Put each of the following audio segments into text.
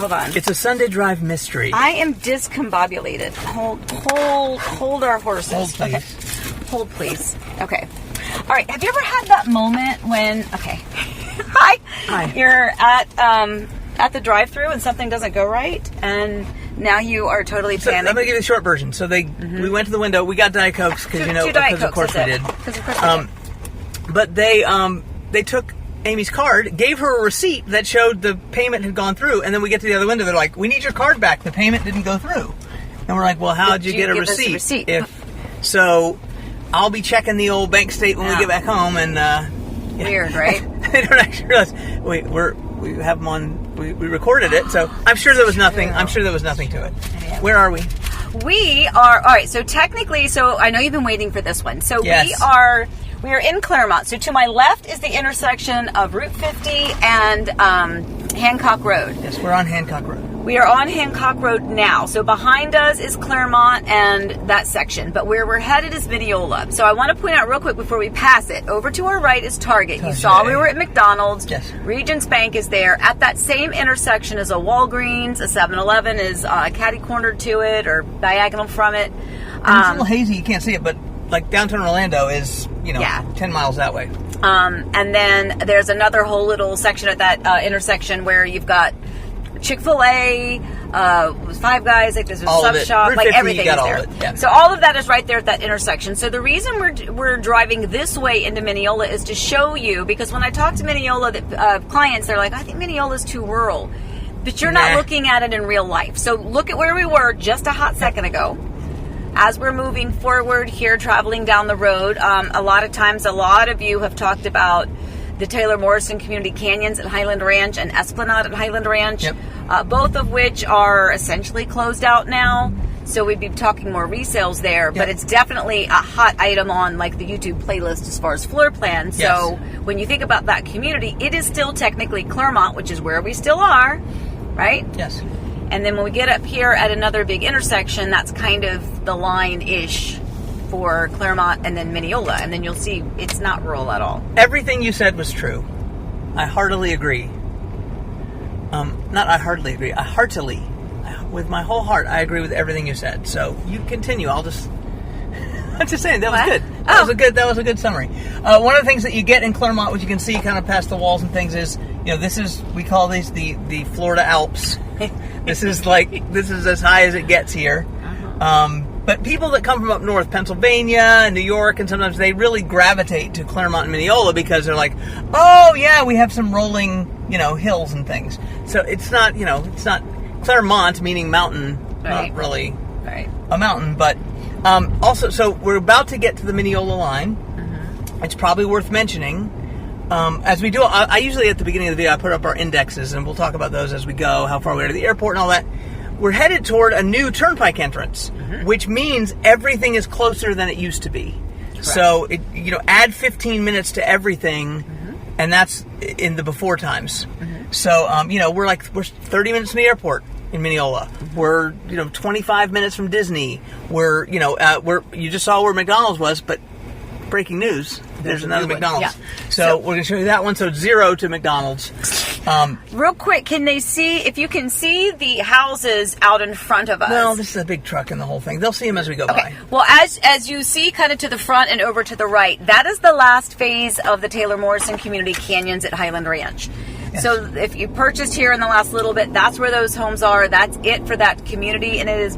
hold on. It's a Sunday drive mystery. I am discombobulated. Hold our horses. Hold, please. Okay. Hold, please. Okay. All right. Have you ever had that moment when? Okay. Hi. You're at the drive-thru and something doesn't go right, and now you are totally panicked. I'm gonna give you the short version. So we went to the window. We got Diet Cokes because of course we did. But they took Amy's card, gave her a receipt that showed the payment had gone through, and then we get to the other window. They're like, "We need your card back. The payment didn't go through." And we're like, "Well, how'd you get a receipt?" So I'll be checking the old bank statement when we get back home, and weird, right? They don't actually realize we have them on. We recorded it, so I'm sure there was nothing. I'm sure there was nothing to it. Where are we? We are all right. So technically, I know you've been waiting for this one. So yes. We are in Claremont. So to my left is the intersection of Route 50 and Hancock Road. Yes, we're on Hancock Road. We are on Hancock Road now. So behind us is Claremont and that section. But where we're headed is Minneola. So I want to point out real quick before we pass it. Over to our right is Target. You saw we were at McDonald's. Yes. Regions Bank is there. At that same intersection is a Walgreens. A 7-Eleven is catty-cornered to it or diagonal from it. It's a little hazy. You can't see it, but like downtown Orlando is, 10 miles that way. And then there's another whole little section at that intersection where you've got Chick-fil-A, Five Guys, like there's a sub shop, like everything is there. Yeah. So all of that is right there at that intersection. So the reason we're driving this way into Minneola is to show you, because when I talk to Minneola clients, they're like, I think Minneola's too rural. But you're not looking at it in real life. So look at where we were just a hot second ago. As we're moving forward here, traveling down the road, a lot of times, a lot of you have talked about the Taylor Morrison Community Canyons at Highland Ranch and Esplanade at Highland Ranch, both of which are essentially closed out now. So we'd be talking more resales there, but it's definitely a hot item on like the YouTube playlist as far as floor plans. So when you think about that community, it is still technically Claremont, which is where we still are, right? Yes. And then when we get up here at another big intersection, that's kind of the line-ish for Claremont and then Minneola. And then you'll see it's not rural at all. Everything you said was true. I heartily agree. I heartily. With my whole heart, I agree with everything you said. So you continue. I'm just saying, that was good. That was a good summary. One of the things that you get in Claremont, which you can see kind of past the walls and things, is, we call these the Florida Alps. This is as high as it gets here. But people that come from up north, Pennsylvania, New York, and sometimes they really gravitate to Claremont and Minneola because they're like, oh yeah, we have some rolling, hills and things. So it's not Claremont, meaning mountain, not really a mountain, but also, so we're about to get to the Minneola line. It's probably worth mentioning. As we do, I usually at the beginning of the video, I put up our indexes, and we'll talk about those as we go, how far we are to the airport and all that. We're headed toward a new turnpike entrance, which means everything is closer than it used to be. Correct. So, add 15 minutes to everything, and that's in the before times. So, we're 30 minutes from the airport in Minneola. We're, 25 minutes from Disney. We're, you just saw where McDonald's was, but breaking news, there's another McDonald's. Yeah. So we're going to show you that one. So 0 to McDonald's. Real quick, if you can see the houses out in front of us. Well, this is a big truck in the whole thing. They'll see them as we go by. Well, as you see kind of to the front and over to the right, that is the last phase of the Taylor Morrison Community Canyons at Highland Ranch. Yes. So if you purchased here in the last little bit, that's where those homes are. That's it for that community, and it is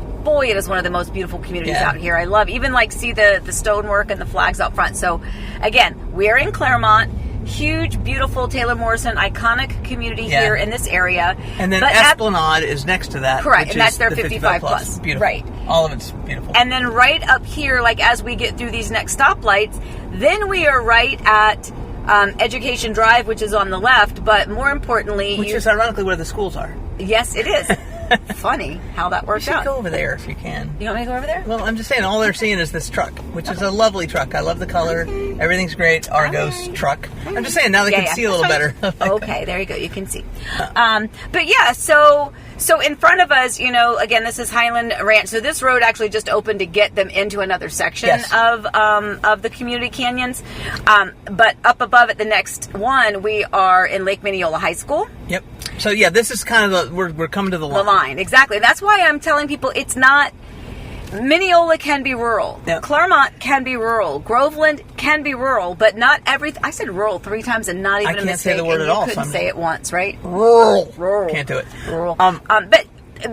one of the most beautiful communities out here. I love even see the stonework and the flags out front. So again, we're in Claremont. Huge, beautiful Taylor Morrison iconic community here in this area. And then Esplanade is next to that. Correct, and that's their 55 plus. Beautiful. Right. All of it's beautiful. And then right up here, as we get through these next stoplights, then we are right at Education Drive, which is on the left, but more importantly... Which is ironically where the schools are. Yes, it is. Funny how that works out. You should go over there if you can. You want me to go over there? Well, I'm just saying, all they're seeing is this truck, which is a lovely truck. I love the color. Everything's great. Argos truck. I'm just saying, now they can see a little better. Okay, there you go. You can see. But yeah, so in front of us, again, this is Highland Ranch. So this road actually just opened to get them into another section of the community canyons. But up above at the next one, we are in Lake Minneola High School. Yep. So yeah, this is kind of we're coming to the line. The line, exactly. That's why I'm telling people it's not. Minneola can be rural. Yep. Claremont can be rural. Groveland can be rural, but not everything. I said rural 3 times and not even a mistake. I can't say the word at all. You couldn't say it once, right? Rural. Can't do it. Rural.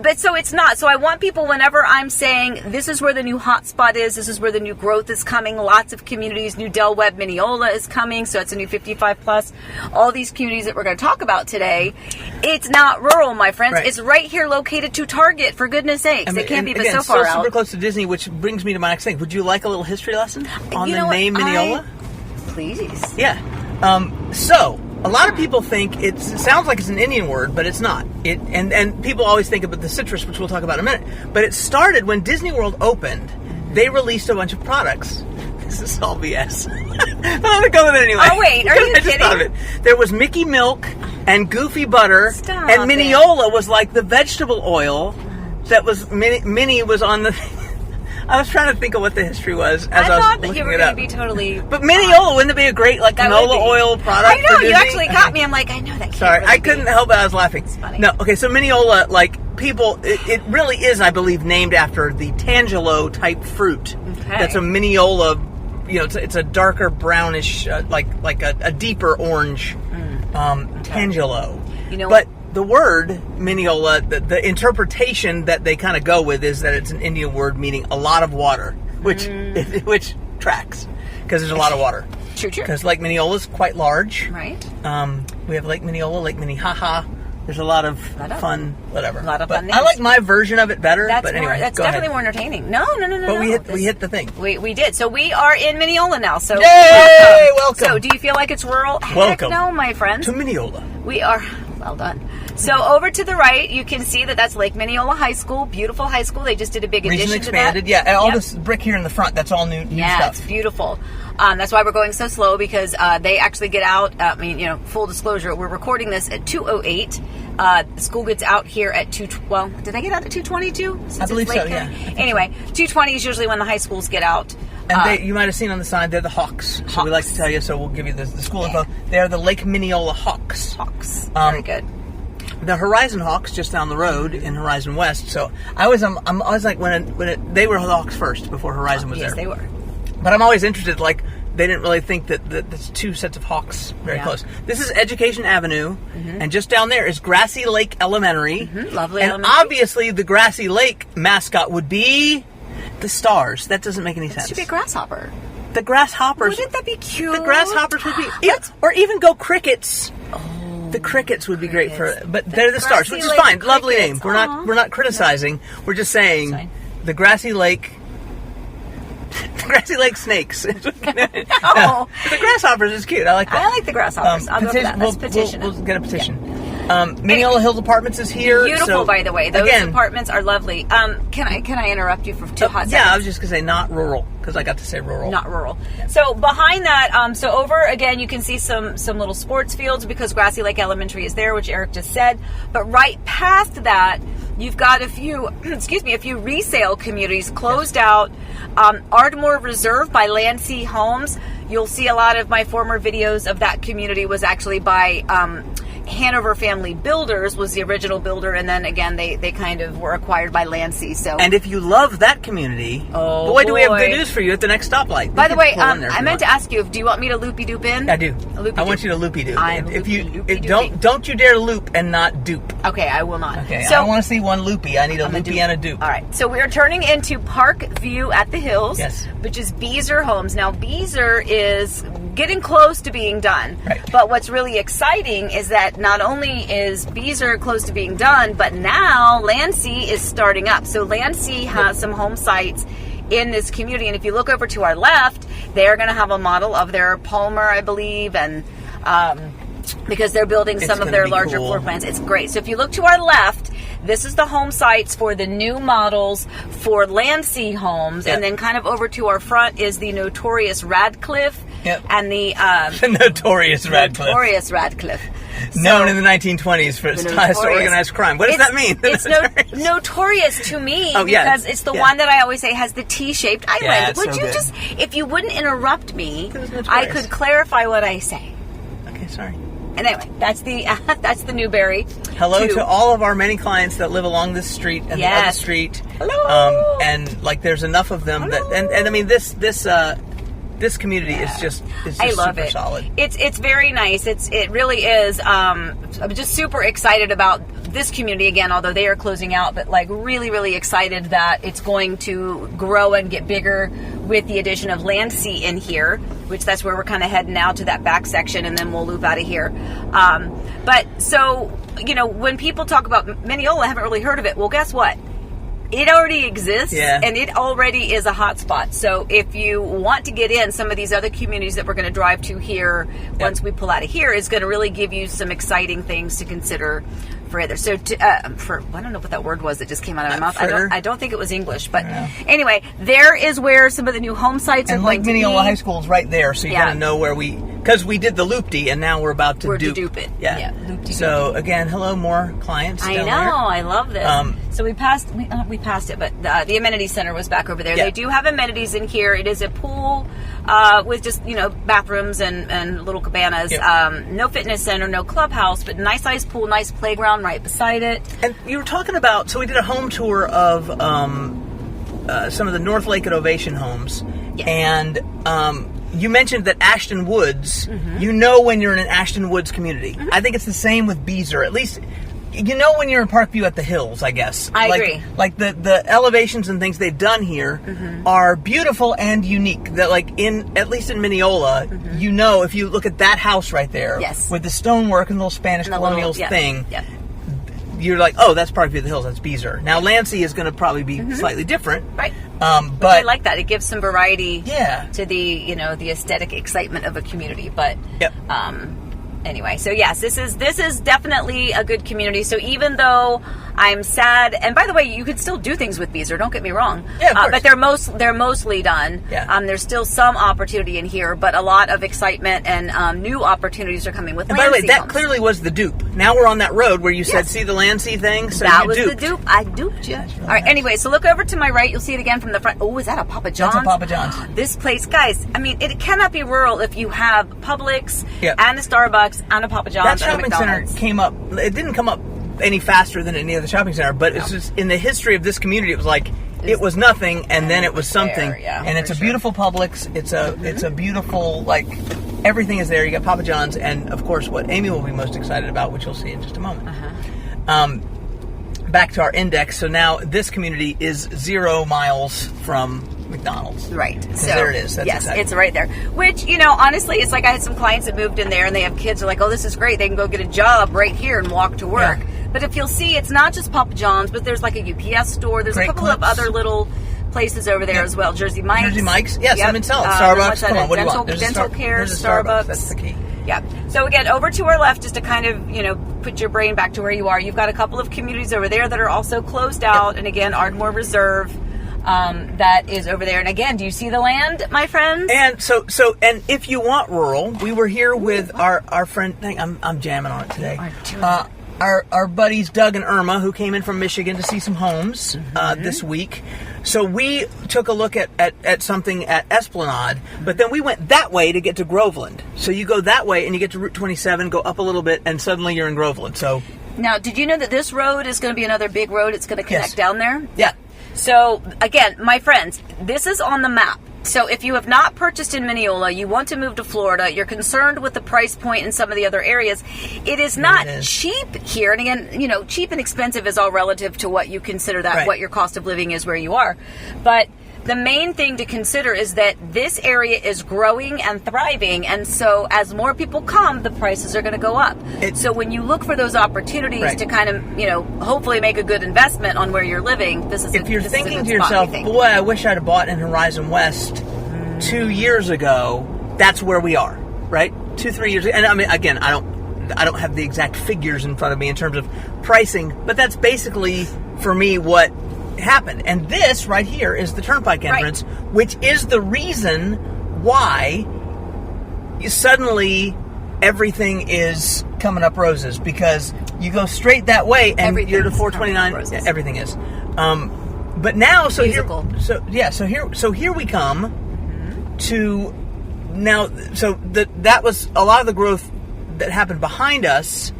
But so it's not. So I want people, whenever I'm saying this is where the new hotspot is, this is where the new growth is coming, lots of communities, new Webb, Minneola is coming, so it's a new 55 plus. All these communities that we're going to talk about today, it's not rural, my friends. Right. It's right here located to Target, for goodness sakes. It can't be but so far out. Super close to Disney, which brings me to my next thing. Would you like a little history lesson on the name Minneola? Please. Yeah. So a lot of people think it sounds like it's an Indian word, but it's not. And people always think about the citrus, which we'll talk about in a minute. But it started when Disney World opened. They released a bunch of products. This is all BS. But I'm going to go with it anyway. Oh, wait. Are you kidding? Thought of it. There was Mickey Milk and Goofy Butter. Stop and Minneola was like the vegetable oil that was... Minnie was on the... I was trying to think of what the history was as I was thought that looking you were going to be totally... But Minneola, wouldn't it be a great canola oil product? I know, you actually got me. I'm like, I know that. Sorry, really I couldn't help it. I was laughing. It's funny. No, okay, so Minneola, people, it really is, I believe, named after the Tangelo type fruit. Okay. That's a Minneola, it's a darker brownish, like a deeper orange Tangelo. But the word Minneola, the interpretation that they kind of go with is that it's an Indian word meaning a lot of water, which tracks because there's a lot of water. True. Because Lake Minneola is quite large. Right. We have Lake Minneola, Lake Minnehaha. There's a lot of fun, whatever. A lot of fun names. I like my version of it better. That's but anyway, that's definitely more entertaining. No. But we hit the thing. We did. So we are in Minneola now. So yay! Welcome. So do you feel like it's rural? Welcome. Heck no, my friends. To Minneola. We are. Well done. So over to the right, you can see that's Lake Minneola High School. Beautiful high school. They just did a big addition expanded. to that. Yeah, all this brick here in the front, that's all new stuff. It's beautiful. That's why we're going so slow, because they actually get out. Full disclosure, we're recording this at 2:08. The school gets out here at 2:12. Well, did they get out at 2:22? I believe so, yeah. Anyway, 2:20 is usually when the high schools get out. And you might have seen on the sign, they're the Hawks. So we like to tell you, so we'll give you the school info. They are the Lake Minneola Hawks. Very good. The Horizon Hawks just down the road in Horizon West. So I was like they were the Hawks first before Horizon was there. Yes, they were. But I'm always interested. They didn't really think that that's two sets of Hawks very close. This is Education Avenue, and just down there is Grassy Lake Elementary. Lovely. And elementary. obviously the Grassy Lake mascot would be the Stars. That doesn't make any sense. It should be a grasshopper. The grasshoppers. Wouldn't that be cute? The grasshoppers would be, or even go crickets. The crickets would be great but they're the Stars, which is fine. Lovely name. We're not criticizing. We're just saying the Grassy Lake. The Grassy Lake Snakes. The grasshoppers is cute. I like that. I like the grasshoppers. I'll go for that. Let's petition. We'll get a petition. Minneola Hills Apartments is here. Beautiful, by the way. Those apartments are lovely. Can I interrupt you for 2 hot seconds? Yeah, I was just going to say not rural, because I got to say rural. Not rural. Yeah. So behind that, so over again, you can see some little sports fields, because Grassy Lake Elementary is there, which Eric just said. But right past that, you've got a few resale communities closed out. Ardmore Reserve by Landsea Homes. You'll see a lot of my former videos of that community was actually by Hanover Family Builders was the original builder, and then again they kind of were acquired by Landsea. So, and if you love that community, boy, do we have good news for you at the next stoplight. By the way, I meant to ask you, do you want me to loopy doop in? I do. I want you to loopy doop. Don't you dare loop and not dupe. Okay, I will not. Okay, so, I don't want to see one loopy. I need a loopy and a dupe. All right, so we are turning into Parkview at the Hills, which is Beezer Homes. Now, Beezer is getting close to being done, but what's really exciting is that not only is Beezer close to being done, but now Landsea is starting up. So Landsea has some home sites in this community, and if you look over to our left, they're going to have a model of their Palmer, I believe, and because they're building some of their larger floor plans. It's great. So if you look to our left, this is the home sites for the new models for Landsea homes, and then kind of over to our front is the notorious Radcliffe Yep. And the notorious Radcliffe. Notorious Radcliffe. Known in the 1920s for its ties to organized crime. What does that mean? It's notorious to me because it's the one that I always say has the T-shaped island. Yeah, Would so you good. just, if you wouldn't interrupt me, I could clarify what I say. Okay, sorry. And anyway, that's the Newberry. Hello to all of our many clients that live along this street and the other street. Hello. And like, there's enough of them that, and I mean this community is just I love super it. solid. It's very nice. It really is. I'm just super excited about this community again, although they are closing out, but like really excited that it's going to grow and get bigger with the addition of Landsea in here, which that's where we're kind of heading now to that back section, and then we'll loop out of here. But so, you know, when people talk about Minneola, I haven't really heard of it. Well, guess what? It already exists, and it already is a hotspot. So if you want to get in, some of these other communities that we're going to drive to here, once we pull out of here, is going to really give you some exciting things to consider further. So I don't know what that word was that just came out of my mouth. I don't think it was English, but anyway, there is where some of the new home sites are going to be. Minneola High School is right there, so you got to know where because we did the loop-de, and now we're about to dupe it. Yeah. Loop-de. So again, hello, more clients. I know, I love this. So we passed it, but the amenity center was back over there. They do have amenities in here. It is a pool with just, you know, bathrooms and little cabanas. No fitness center, no clubhouse, but nice sized pool, nice playground right beside it. And you were talking about, so we did a home tour of some of the North Lake and Ovation homes, and you mentioned that Ashton Woods, you know when you're in an Ashton Woods community. I think it's the same with Beezer, at least. You know when you're in Parkview at the hills, I guess. I agree. Like the elevations and things they've done here are beautiful and unique. That at least in Mineola, you know, if you look at that house right there, with the stonework and the little Spanish colonial thing, you're like, oh, that's Parkview at the Hills, that's Beezer. Now Landsea is going to probably be slightly different, right? But I like that. It gives some variety, to the the aesthetic excitement of a community. But anyway, so yes, this is definitely a good community. So even though I'm sad, and by the way, you could still do things with Beezer, don't get me wrong. Yeah, of course. But they're mostly done. Yeah. There's still some opportunity in here, but a lot of excitement and new opportunities are coming with. And by the way, that clearly was the dupe. Now we're on that road where you said, see the Landsea thing? So that was the dupe. I duped you. Really all right. Nice. Anyway, so look over to my right. You'll see it again from the front. Oh, is that a Papa John's? That's a Papa John's. This place, guys. I mean, it cannot be rural if you have Publix and a Starbucks and a Papa John's. That shopping center came up. It didn't come up any faster than any other shopping center, but it's just in the history of this community. It was like it was nothing, and then it was something. And it's a beautiful Publix. It's a beautiful, like, everything is there. You got Papa John's, and of course, what Amy will be most excited about, which you'll see in just a moment. Back to our index. So now this community is 0 miles from McDonald's. Right. So there it is. That's exciting. It's right there. Which, honestly, it's like I had some clients that moved in there and they have kids. They're like, oh, this is great. They can go get a job right here and walk to work. Yeah. But if you'll see, it's not just Papa John's, but there's like a UPS store. There's a couple of other little places over there as well. Jersey Mike's. Yes, I'm in South. Starbucks. Come on, what do you want? Dental care, Starbucks. That's the key. Yeah. So again, over to our left, just to kind of, put your brain back to where you are. You've got a couple of communities over there that are also closed out. And again, Ardmore Reserve, that is over there. And again, do you see the land, my friends? And so, and if you want rural, we were here with our friend, I'm jamming on it today. Our buddies Doug and Irma, who came in from Michigan to see some homes this week. So we took a look at something at Esplanade, but then we went that way to get to Groveland. So you go that way and you get to Route 27, go up a little bit, and suddenly you're in Groveland. So now, did you know that this road is going to be another big road? It's going to connect down there? Yeah. So again, my friends, this is on the map. So if you have not purchased in Minneola, you want to move to Florida, you're concerned with the price point in some of the other areas, it is not cheap here. And again, cheap and expensive is all relative to what you consider that, what your cost of living is where you are. But the main thing to consider is that this area is growing and thriving, and so as more people come, the prices are going to go up. So when you look for those opportunities to kind of, hopefully make a good investment on where you're living, if you're thinking to yourself, boy, I wish I'd have bought in Horizon West 2 years ago, that's where we are, right? 2-3 years ago. And I mean, again, I don't have the exact figures in front of me in terms of pricing, but that's basically, for me, what happened. And this right here is the turnpike entrance, which is the reason why suddenly everything is coming up roses because you go straight that way and you're to 429. Everything is. But now, so musical. Here we come to now. So that was a lot of the growth that happened behind us.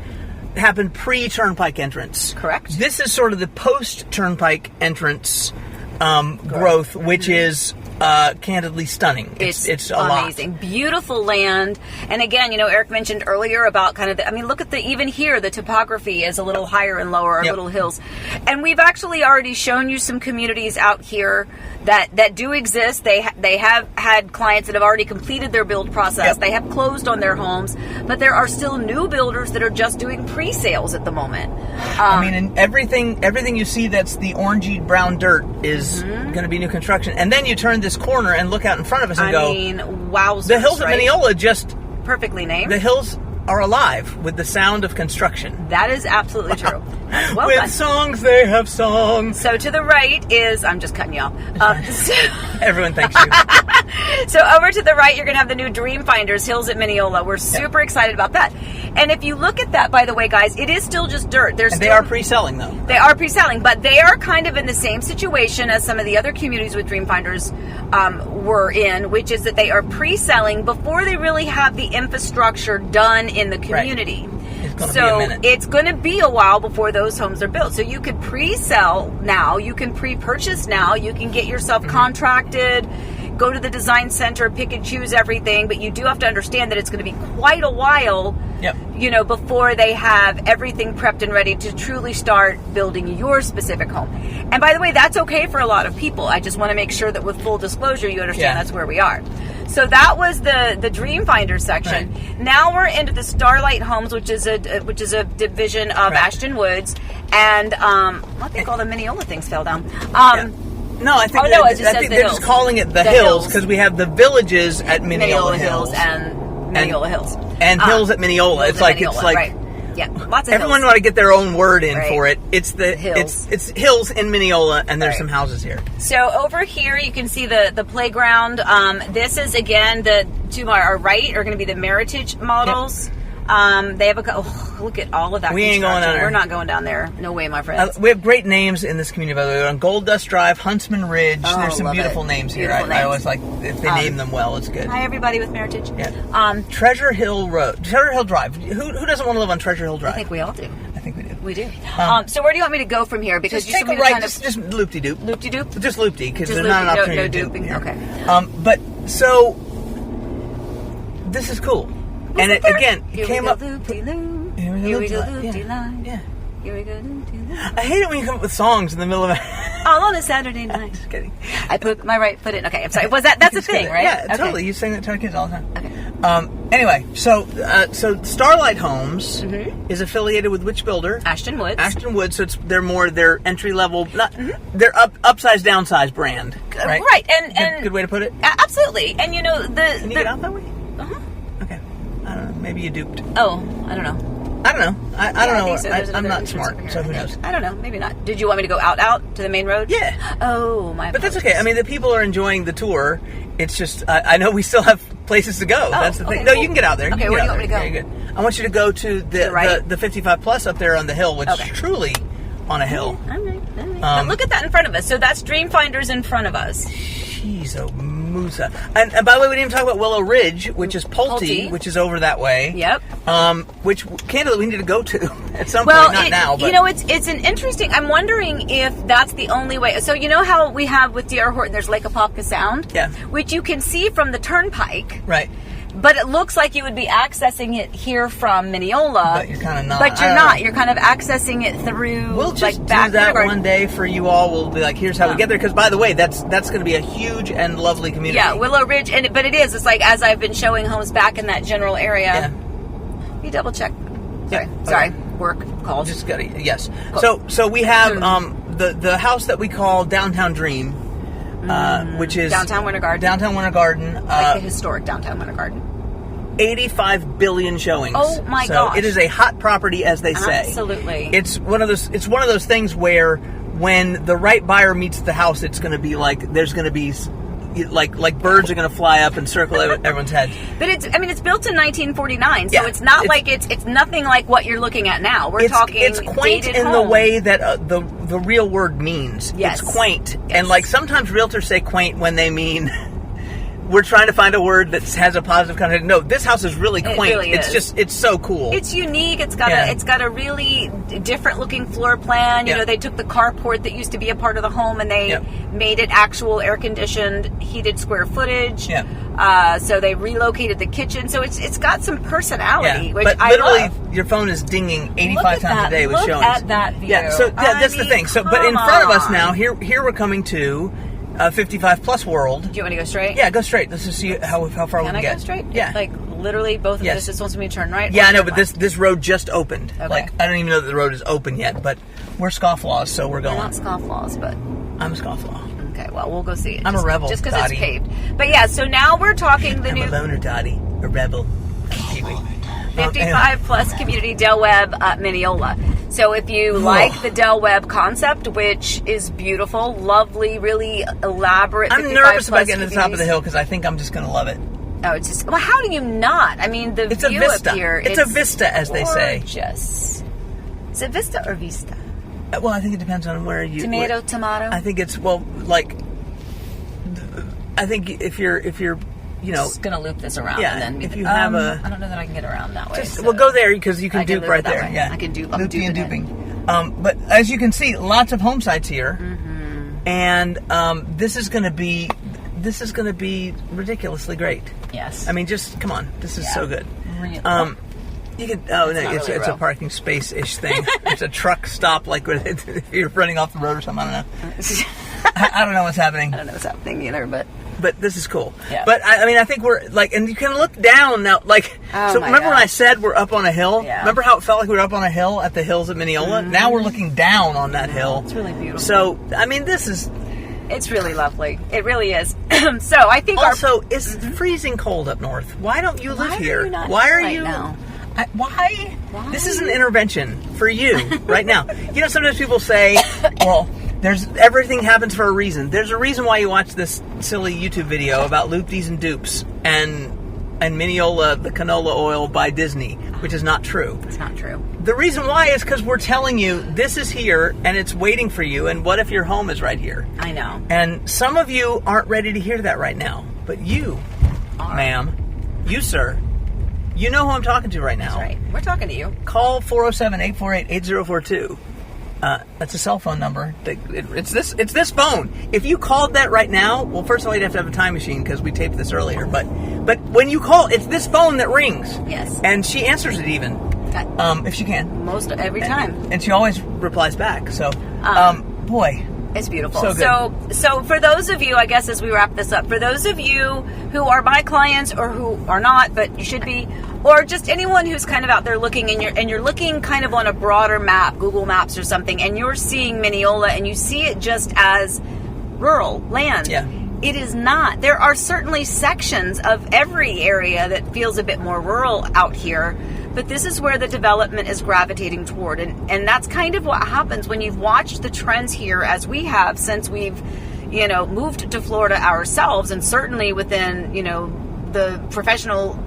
Happened pre-Turnpike entrance. Correct. This is sort of the post-Turnpike entrance growth, which is candidly stunning. It's amazing. Beautiful land. And again, Eric mentioned earlier about kind of look at even here, the topography is a little higher and lower, little hills. And we've actually already shown you some communities out here that do exist. They have had clients that have already completed their build process. Yep. They have closed on their homes, but there are still new builders that are just doing pre-sales at the moment. And everything you see that's the orangey brown dirt is going to be new construction. And then you turn this corner and look out in front of us and go, wowzers, the hills right? of Minneola just perfectly named. The hills are alive with the sound of construction. That is absolutely true. That's well with done. songs, they have songs. So to the right is, I'm just cutting you off. Everyone thanks you. So over to the right, you're going to have the new Dreamfinders Hills at Minneola. We're super excited about that. And if you look at that, by the way, guys, it is still just dirt. They are pre-selling, though. They are pre-selling, but they are kind of in the same situation as some of the other communities with Dreamfinders were in, which is that they are pre-selling before they really have the infrastructure done in the community. Right. It's going to be a while before those homes are built. So you could pre-sell now, you can pre-purchase now, you can get yourself contracted, go to the design center, pick and choose everything, but you do have to understand that it's going to be quite a while, before they have everything prepped and ready to truly start building your specific home. And by the way, that's okay for a lot of people. I just want to make sure that with full disclosure, you understand that's where we are. So that was the Dreamfinder section. Right. Now we're into the Starlight Homes, which is a division of Ashton Woods, and I think all the Minneola things fell down. No, I think, they're just calling it the hills because we have the villages at Minneola Hills and Minneola Hills and hills at Minneola. It's like right. Yeah, lots of everyone hills. want to get their own word in for it. It's the hills. It's hills in Minneola, and there's some houses here. So over here you can see the playground. This is again to our right are going to be the meritage models. Yep. They have look at all of that. We ain't going down there. We're not going down there. No way, my friends. We have great names in this community. By the way, on Gold Dust Drive, Huntsman Ridge. There's some beautiful names here. I always like if they name them well. It's good. Hi, everybody with Meritage. Yeah. Treasure Hill Drive. Who doesn't want to live on Treasure Hill Drive? I think we all do. I think we do. We do. So where do you want me to go from here? Because just take a right. Just loop-de-doop. Loop-de-doop. Just loop-de because there's not an opportunity no to dooping. Okay. But so this is cool. And it, again, it came up. Here we go, loopy line. Yeah. Here we go, loopy line. I hate it when you come up with songs in the middle of it. All on a Saturday night. Just kidding. I put my right foot in. Okay, I'm sorry. That's a thing, right? Yeah, totally. You sing that to our kids all the time. Okay. Anyway, so Starlight Homes is affiliated with which builder? Ashton Woods. Ashton Woods. So they're their entry level, they're upsize downsize brand, right? Right, and good way to put it. Absolutely, and Can you get out that way? Okay. I don't know. Maybe you duped. Oh, I don't know. I don't know. I don't know. So. I'm not smart, so who knows? I don't know. Maybe not. Did you want me to go out to the main road? Yeah. Oh, my. But that's okay. I mean, the people are enjoying the tour. It's just I know we still have places to go. That's the thing. No, you can get out there. Okay, where do you want me to go? Yeah, good. I want you to go to the 55 plus up there on the hill, which is truly on a hill. All right. But look at that in front of us. So that's Dreamfinders in front of us. Jeez, oh, Musa. And by the way, we didn't even talk about Willow Ridge, which is Pulte, which is over that way. Yep. Which, candidly, we need to go to at some point, not now. But. It's an interesting... I'm wondering if that's the only way... So, you know how we have with D.R. Horton, there's Lake Apopka Sound? Yeah. Which you can see from the turnpike. Right. But it looks like you would be accessing it here from Minneola. But you're kind of not. But you're not. You're kind of accessing it through. We'll just do that one day for you all. We'll be like, here's how we get there. Because by the way, that's going to be a huge and lovely community. Yeah, Willow Ridge, but it is. It's like as I've been showing homes back in that general area. Yeah. You double check. Sorry, yeah. Sorry. Work calls. Just got yes. Cool. So we have the house that we call Downtown Dream. Which is Downtown Winter Garden. Downtown Winter Garden. Like the historic Downtown Winter Garden. 85 billion showings. Oh my gosh. So it is a hot property, as they say. Absolutely. It's one of those things where when the right buyer meets the house, it's going to be like there's going to be like birds are going to fly up and circle everyone's heads. But it's built in 1949, so it's not like it's nothing like what you're looking at now. We're talking it's quaint dated in home. the way that the real word means. Yes. It's quaint, Yes. and like sometimes realtors say quaint when they mean we're trying to find a word that has a positive connotation. No, this house is really quaint. It really is. It's so cool. It's unique. It's got a really different looking floor plan. You know, they took the carport that used to be a part of the home and they made it actual air conditioned, heated square footage. So they relocated the kitchen. So it's got some personality, which but I literally love. your phone is dinging 85 times a day with showings. Look at that view. Yeah, so that's the thing. So, but in front of us now, here we're coming to 55 plus world. Do you want me to go straight? Yeah, go straight. Let's just see how far we can get. Can I go straight? Yeah. Like literally both of this is supposed to be a turn right? Yeah, I know, but this road just opened. Okay. Like, I don't even know that the road is open yet, but we're scofflaws, so we're going. We're not scofflaws, but... I'm a scofflaw. Okay, well, we'll go see it. I'm a rebel, Just because it's Dottie. paved. But yeah, so now we're talking the I'm new... a loner, Dottie. A rebel. 55 plus community Del Webb Minneola. So if you like the Del Webb concept, which is beautiful, lovely, really elaborate. I'm nervous about getting to the top of the hill because I think I'm just going to love it. Oh, it's just... Well, how do you not? I mean, the It's view a vista. up here... It's a vista, as they say. Gorgeous. Is it vista or vista? Well, I think it depends on where you... Tomato. I think it's, I think if you're Just gonna loop this around, yeah, and then if you have I don't know that I can get around that way. Well, go there because you can I can dupe loop right it that there. way. Yeah, I can dupe. Looping and duping. But as you can see, lots of home sites here, and this is going to be ridiculously great. Yes. I mean, just come on, this is so good. Real. You could. Oh no, it's a parking space ish thing. It's a truck stop, like if you're running off the road or something. I don't know. I don't know what's happening. I don't know what's happening either, but this is cool. Yeah. But I mean, I think we're like, and you can look down now. Like, oh so my remember when God. I said we're up on a hill? Yeah. Remember how it felt like we were up on a hill at the hills of Minneola? Now we're looking down on that hill. It's really beautiful. So I mean, it's really lovely. It really is. So I think also it's freezing cold up north. Why don't you live here? Why are you? Now? Why? This is an intervention for you right now. You know, sometimes people say, well, everything happens for a reason. There's a reason why you watch this silly YouTube video about loopties and dupes and Minneola, the canola oil by Disney, which is not true. It's not true. The reason why is because we're telling you this is here and it's waiting for you, and what if your home is right here? I know. And some of you aren't ready to hear that right now, but you, ma'am, you, sir, you know who I'm talking to right now. That's right. We're talking to you. Call 407-848-8042. That's a cell phone number. It's this phone. If you called that right now, well, first of all, you'd have to have a time machine because we taped this earlier. But when you call, it's this phone that rings. Yes. And she answers it even, if she can. Most every time. And she always replies back. So, boy. It's beautiful. So good. So for those of you, I guess as we wrap this up, for those of you who are my clients or who are not, but you should be, or just anyone who's kind of out there looking and you're looking kind of on a broader map, Google Maps or something, and you're seeing Minneola and you see it just as rural land. Yeah. It is not. There are certainly sections of every area that feels a bit more rural out here, but this is where the development is gravitating toward. And that's kind of what happens when you've watched the trends here as we have since we've, moved to Florida ourselves, and certainly within, the professional,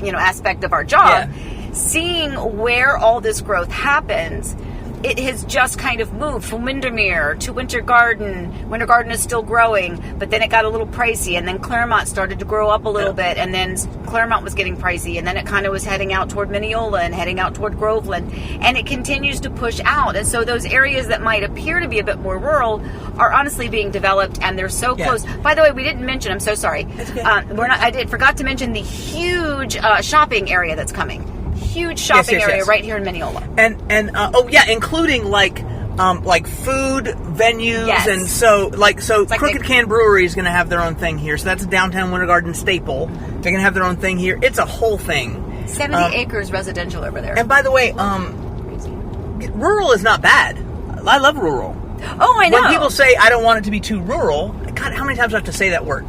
aspect of our job, seeing where all this growth happens. It has just kind of moved from Windermere to Winter Garden. Winter Garden is still growing, but then it got a little pricey, and then Claremont started to grow up a little bit, and then Claremont was getting pricey, and then it kind of was heading out toward Minneola and heading out toward Groveland, and it continues to push out. And so those areas that might appear to be a bit more rural are honestly being developed, and they're so close. By the way, we didn't mention, I'm so sorry, forgot to mention the huge shopping area that's coming. Huge shopping area right here in Mineola, and including like food venues, and so Crooked Can Brewery is going to have their own thing here. So that's a downtown Winter Garden staple. They're going to have their own thing here. It's a whole thing. 70 acres residential over there. And by the way, rural is not bad. I love rural. Oh, I know. When people say I don't want it to be too rural, God, how many times do I have to say that word?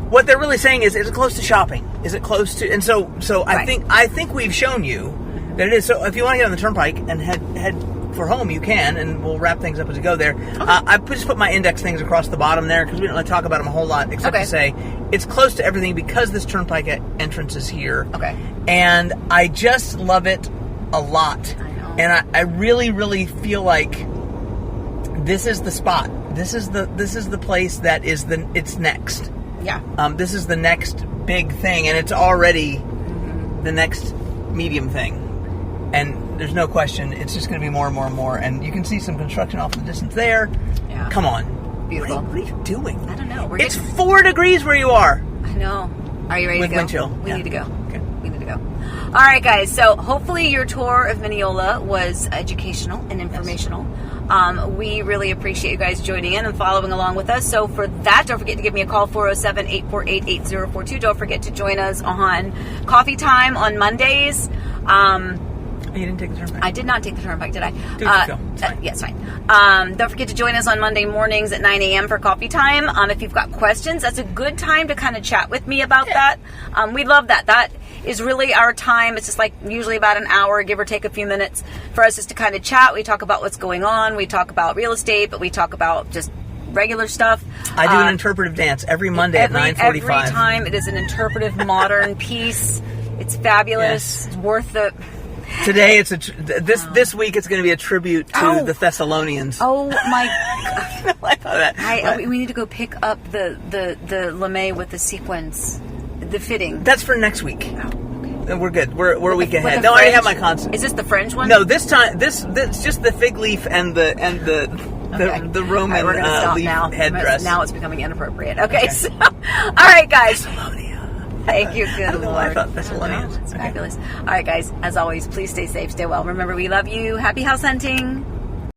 What they're really saying is it close to shopping? Is it close to? And so I think we've shown you that it is. So if you want to get on the turnpike and head for home, you can, and we'll wrap things up as we go there. Okay. I just put my index things across the bottom there because we don't really talk about them a whole lot, except to say it's close to everything because this turnpike entrance is here. Okay. And I just love it a lot. I know. And I really, really feel like this is the spot. This is the place that is it's next. Yeah. This is the next big thing, and it's already the next medium thing. And there's no question, it's just going to be more and more and more. And you can see some construction off in the distance there. Yeah. Come on. Beautiful. What are you doing? I don't know. It's 4 degrees where you are. I know. Are you ready to go? With wind chill. We need to go. Okay. We need to go. All right, guys. So hopefully your tour of Minneola was educational and informational. Yes. We really appreciate you guys joining in and following along with us. So for that, don't forget to give me a call, 407-848-8042. Don't forget to join us on Coffee Time on Mondays. You didn't take the turnpike? I did not take the turnpike, did I? Go. It's fine. Yeah, it's fine. Don't forget to join us on Monday mornings at 9 a.m. for coffee time. If you've got questions, that's a good time to kind of chat with me about that. We love that. That is really our time. It's just like usually about an hour, give or take a few minutes, for us just to kind of chat. We talk about what's going on. We talk about real estate, but we talk about just regular stuff. I do an interpretive dance every Monday at 9:45. Every time. It is an interpretive modern piece. It's fabulous. Yes. It's worth the... Today it's this week it's going to be a tribute to the Thessalonians. Oh my God! I thought that. We need to go pick up the lame with the sequins, the fitting. That's for next week. Oh, okay. We're good. We're a week ahead. No, I already have my concert. Is this the French one? No, this time this just the fig leaf and the Roman leaf headdress. Now it's becoming inappropriate. Okay. So all right, guys. Thank you, good I don't know why I thought Thessalonians. It's fabulous. All right, guys, as always, please stay safe, stay well. Remember, we love you. Happy house hunting.